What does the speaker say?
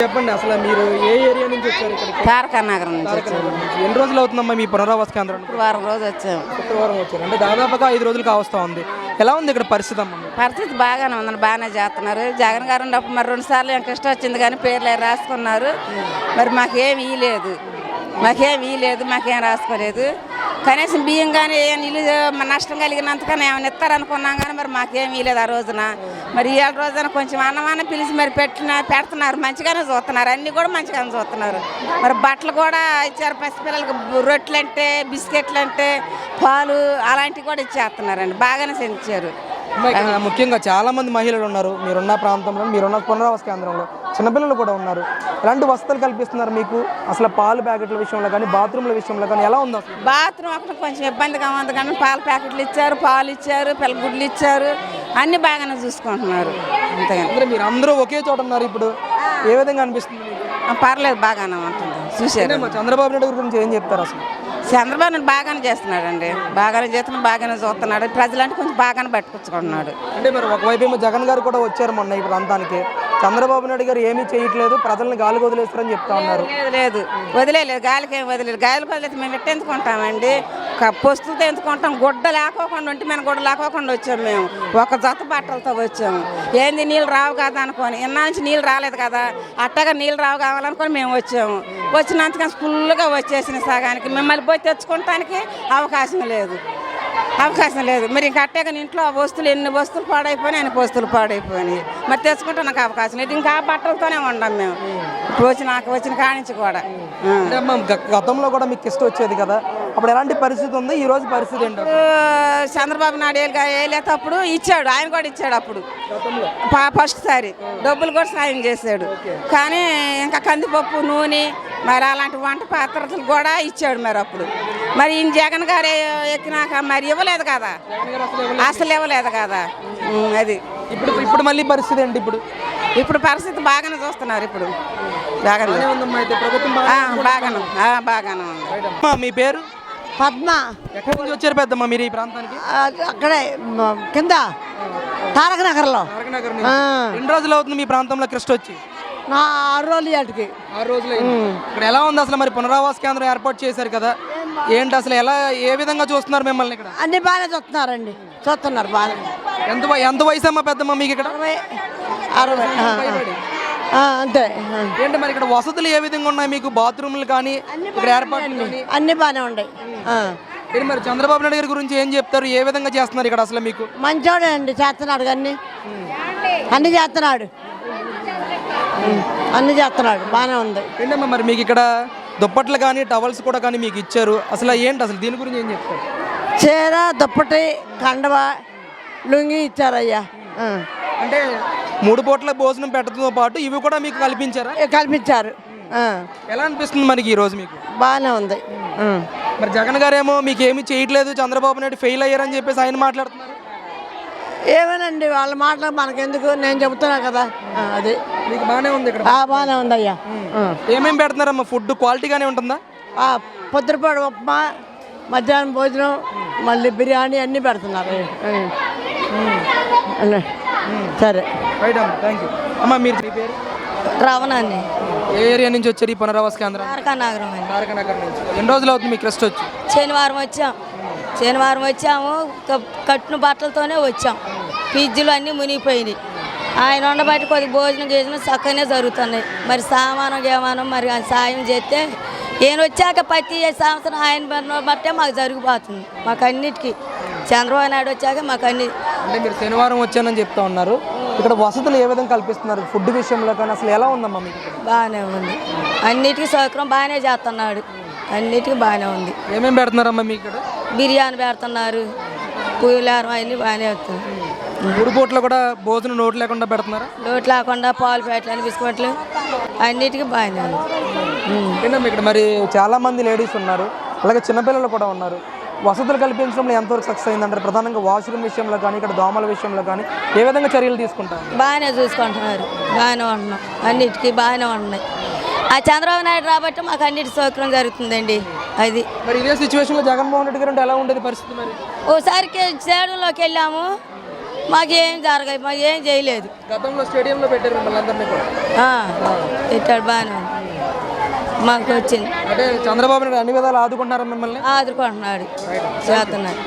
చెప్పండి అసలు మీరు ఏ ఏరియా నుంచి వచ్చారు ఇక్కడికి? తారకా నగరం నుంచి తారకనగర్ నుంచి. ఎన్ని రోజులు అవుతుందమ్మా మీ పునరావాస కేంద్రం? వారం రోజు వచ్చాము. శుక్రవారం వచ్చారు అంటే దాదాపుగా 5 రోజులు కావస్తా ఉంది. ఎలా ఉంది ఇక్కడ పరిస్థితి అమ్మ? పరిస్థితి బాగానే ఉందని బాగానే చేస్తున్నారు. జగన్ గారు ఉన్నప్పుడు మరి 2 సార్లు నాకు ఇష్టం వచ్చింది కానీ పేర్లు రాసుకున్నారు. మరి మాకేం ఇయ్యలేదు, మాకేం రాసుకోలేదు. కనీసం బియ్యం కానీ ఇల్లు నష్టం కలిగినంతకన్నా ఏమైనా ఇస్తారనుకున్నాం కానీ మరి మాకేం ఇయ్యలేదు ఆ రోజున. మరి ఇవాళ రోజున కొంచెం అన్నమాన పిలిచి మరి పెడుతున్నారు, మంచిగానే చూస్తున్నారు, అన్నీ కూడా మంచిగానే చూస్తున్నారు. మరి బట్టలు కూడా ఇచ్చారు, పసిపిల్లలకి రొట్టెలు అంటే బిస్కెట్లు అంటే పాలు అలాంటివి కూడా ఇచ్చేస్తున్నారండి, బాగానే ఇచ్చారు. ముఖ్యంగా చాలా మంది మహిళలు ఉన్నారు మీరున్న ప్రాంతంలో, మీరున్న పునరావాస కేంద్రంలో చిన్నపిల్లలు కూడా ఉన్నారు. ఎలాంటి వసతులు కల్పిస్తున్నారు మీకు? అసలు పాలు ప్యాకెట్ల విషయంలో కానీ బాత్రూమ్ల విషయంలో కానీ ఎలా ఉంది? అసలు బాత్రూమ్ అక్కడ కొంచెం ఇబ్బందిగా ఉంది కానీ పాల ప్యాకెట్లు ఇచ్చారు, పాలు ఇచ్చారు, పిల్లగుడ్లు ఇచ్చారు, అన్ని బాగానే చూసుకుంటున్నారు. అంతేగాని మీరు అందరూ ఒకే చోట ఉన్నారు. ఇప్పుడు ఏ విధంగా అనిపిస్తుంది? పర్లేదు, బాగానే ఉంటుంది. చూసారు చంద్రబాబు నాయుడు గురించి ఏం చెప్తారు? అసలు చంద్రబాబు నాయుడు బాగానే చేస్తున్నాడండి, బాగానే చేస్తున్నాడు, బాగానే చూస్తున్నాడు, ప్రజలంటే కొంచెం బాగానే పట్టుకొచ్చుకుంటున్నాడు. అంటే మరి ఒకవైపు ఏమో జగన్ గారు కూడా వచ్చారు మొన్న ఈ ప్రాంతానికి. చంద్రబాబు నాయుడు గారు ఏమీ చేయట్లేదు, ప్రజల్ని గాలికి వదిలేస్తారని చెప్తా ఉన్నారు. లేదు వదిలేదు, గాలికి ఏం వదిలేదు. గాలికి వదిలేసి మేము ఎట్ట ఎందుకుంటామండి? పొస్తులతో ఎందుకుంటాం? గుడ్డ లేకోకుండా ఉంటే మేము గుడ్డ లేకోకుండా వచ్చాము. మేము ఒక జత బట్టలతో వచ్చాము. ఏంది నీళ్ళు రావు కదా అనుకోని, ఇన్నా నుంచి నీళ్ళు రాలేదు కదా, అట్టగా నీళ్ళు రావు కావాలనుకొని మేము వచ్చాము. వచ్చినంతకని ఫుల్గా వచ్చేసిన సగానికి మిమ్మల్ని పోయి తెచ్చుకోవటానికి అవకాశం లేదు. మరి ఇంకా అట్టగా ఇంట్లో ఆ వస్తువులు ఎన్ని వస్తువులు పాడైపోయినాయి, అన్ని వస్తువులు పాడైపోయినాయి. మరి తెచ్చుకుంటే నాకు అవకాశం లేదు. ఇంకా ఆ బట్టలతోనే ఉండం మేము ఇప్పుడు వచ్చిన కానించి కూడా. గతంలో కూడా మీకు ఇష్టం వచ్చేది కదా, అప్పుడు ఎలాంటి పరిస్థితి ఉంది? ఈ రోజు పరిస్థితి ఏంటో? చంద్రబాబు నాయుడు వేలేటప్పుడు ఇచ్చాడు, ఆయన కూడా ఇచ్చాడు. అప్పుడు ఫస్ట్ సారి డబ్బులు కూడా సాయం చేశాడు. కానీ ఇంకా కందిపప్పు, నూనె, మరి అలాంటి వంట పాత్రలు కూడా ఇచ్చాడు. మరి అప్పుడు మరి ఈయన జగన్ గారు ఎక్కినాక మరి ఇవ్వలేదు కదా, అసలు ఇవ్వలేదు కదా. అది ఇప్పుడు మళ్ళీ పరిస్థితి ఏంటి? ఇప్పుడు పరిస్థితి బాగానే చూస్తున్నారు. ఇప్పుడు బాగానే ఉంది. మీ పేరు? పద్మ. ఎక్కడి నుంచి వచ్చారు పెద్దమ్మ మీరు ఈ ప్రాంతానికి? అక్కడే కింద తారక నగర్లో. ఎన్ని రోజులు అవుతుంది మీ ప్రాంతంలో కృష్ణ వచ్చి? 6 రోజులు. 6 రోజులు. ఇక్కడ ఎలా ఉంది అసలు? మరి పునరావాస కేంద్రం ఏర్పాటు చేశారు కదా, ఏంటి అసలు ఏ విధంగా చూస్తున్నారు మిమ్మల్ని ఇక్కడ? అన్ని బాగానే చూస్తున్నారు బాగా. ఎంత వయసు అమ్మా పెద్దమ్మ మీకు ఇక్కడ? 60 అంతే. ఏంటి మరి ఇక్కడ వసతులు ఏ విధంగా ఉన్నాయి మీకు? బాత్రూమ్లు కానీ ఇక్కడ ఏర్పాట్లు అన్ని బాగానే ఉన్నాయి. మరి చంద్రబాబు నాయుడు గారి గురించి ఏం చెప్తారు? ఏ విధంగా చేస్తున్నారు ఇక్కడ అసలు మీకు? మంచోడే అండి, చేస్తున్నాడు అన్ని చేస్తున్నాడు, బాగానే ఉంది. ఏంటమ్మా మరి మీకు ఇక్కడ దుప్పట్లు కానీ టవల్స్ కూడా కానీ మీకు ఇచ్చారు, అసలు ఏంటి అసలు దీని గురించి ఏం చెప్తారు? చీర, దుప్పటి, కండవ, లుంగి ఇచ్చారయ్యా. అంటే 3 పూట్ల భోజనం పెట్టడంతో పాటు ఇవి కూడా మీకు కల్పించారు? ఎలా అనిపిస్తుంది మనకి ఈ రోజు మీకు? బాగానే ఉంది. మరి జగన్ గారేమో మీకు ఏమి చేయట్లేదు, చంద్రబాబు నాయుడు ఫెయిల్ అయ్యారని చెప్పేసి ఆయన మాట్లాడుతున్నారు. ఏమేనండి వాళ్ళ మాటలు మనకెందుకు, నేను చెబుతున్నా కదా. అది మీకు బాగానే ఉంది ఇక్కడ? బాగానే ఉంది అయ్యా. ఏమేమి పెడుతున్నారమ్మా? ఫుడ్ క్వాలిటీగానే ఉంటుందా? పొద్దుపడి ఉప్మా, మధ్యాహ్నం భోజనం, మళ్ళీ బిర్యానీ అన్నీ పెడుతున్నారు. సరే, థ్యాంక్ యూ అమ్మా. మీరు మీ పేరు? రావణాన్ని. ఏ ఏరియా నుంచి వచ్చారు ఈ పునరావాస కేంద్రం? తారకా నగరం నుంచి. ఎన్ని రోజులు అవుతుంది మీకు రెస్ట్ వచ్చి? శనివారం వచ్చాము. కట్టిన బట్టలతోనే వచ్చాం. పిజ్జులు అన్నీ మునిగిపోయినాయి. ఆయన ఉండబట్టి కొద్దిగా భోజనం చక్కగానే జరుగుతున్నాయి. మరి సామానం మరి ఆయన సాయం చేస్తే ఈయన వచ్చాక ప్రతి సంవత్సరం ఆయన బట్టే మాకు జరిగిపోతుంది. మాకు అన్నిటికీ చంద్రబాబు నాయుడు వచ్చాక మాకు అన్ని. అంటే మీరు శనివారం వచ్చానని చెప్తా ఉన్నారు, ఇక్కడ వసతులు ఏ విధంగా కల్పిస్తున్నారు? ఫుడ్ విషయంలో కానీ అసలు ఎలా ఉందమ్మా మీకు? బాగానే ఉంది, అన్నిటికీ సౌకర్యం బాగానే చేస్తున్నాడు, అన్నిటికీ బాగానే ఉంది. ఏమేమి పెడుతున్నారమ్మా మీకు ఇక్కడ? బిర్యానీ పెడుతున్నారు, పులిహోర అన్నీ బాగానే వస్తుంది. 3 పూట్ల కూడా భోజనం నోటు లేకుండా పెడుతున్నారా? నోటు లేకుండా పాలు ప్యాకెట్లు, బిస్కెట్లు అన్నిటికీ బాగానే ఉంది. ఇక్కడ మరి చాలా మంది లేడీస్ ఉన్నారు, అలాగే చిన్నపిల్లలు కూడా ఉన్నారు. వసతులు కల్పించడంలో ఎంతవరకు సక్సెస్ అయిందంటారు? ప్రధానంగా వాష్రూమ్ విషయంలో కానీ ఇక్కడ దోమల విషయంలో కానీ ఏ విధంగా చర్యలు తీసుకుంటారు? బాగానే చూసుకుంటున్నారు, బాగానే ఉంటున్నాం, అన్నిటికీ బాగానే ఉన్నాయి. ఆ చంద్రబాబు నాయుడు రాబట్టి మాకు అన్నిటి సౌకర్యం జరుగుతుందండి. అది మరి ఇదే సిచ్యువేషన్లో జగన్మోహన్ రెడ్డి గారు అంటే ఎలా ఉండేది పరిస్థితి? మరి ఓసారికి చేడులోకి వెళ్ళాము, మాకేం జరగాయి, మాకు ఏం చేయలేదు. గతంలో స్టేడియంలో పెట్టారు మిమ్మల్ని అందరినీ కూడా. పెట్టాడు బాగానే ఉంది, మాకు వచ్చింది. అంటే చంద్రబాబు నాయుడు అన్ని విధాలు ఆదుకుంటున్నారు మిమ్మల్ని. ఆదుకుంటున్నాడు, చేస్తున్నాడు.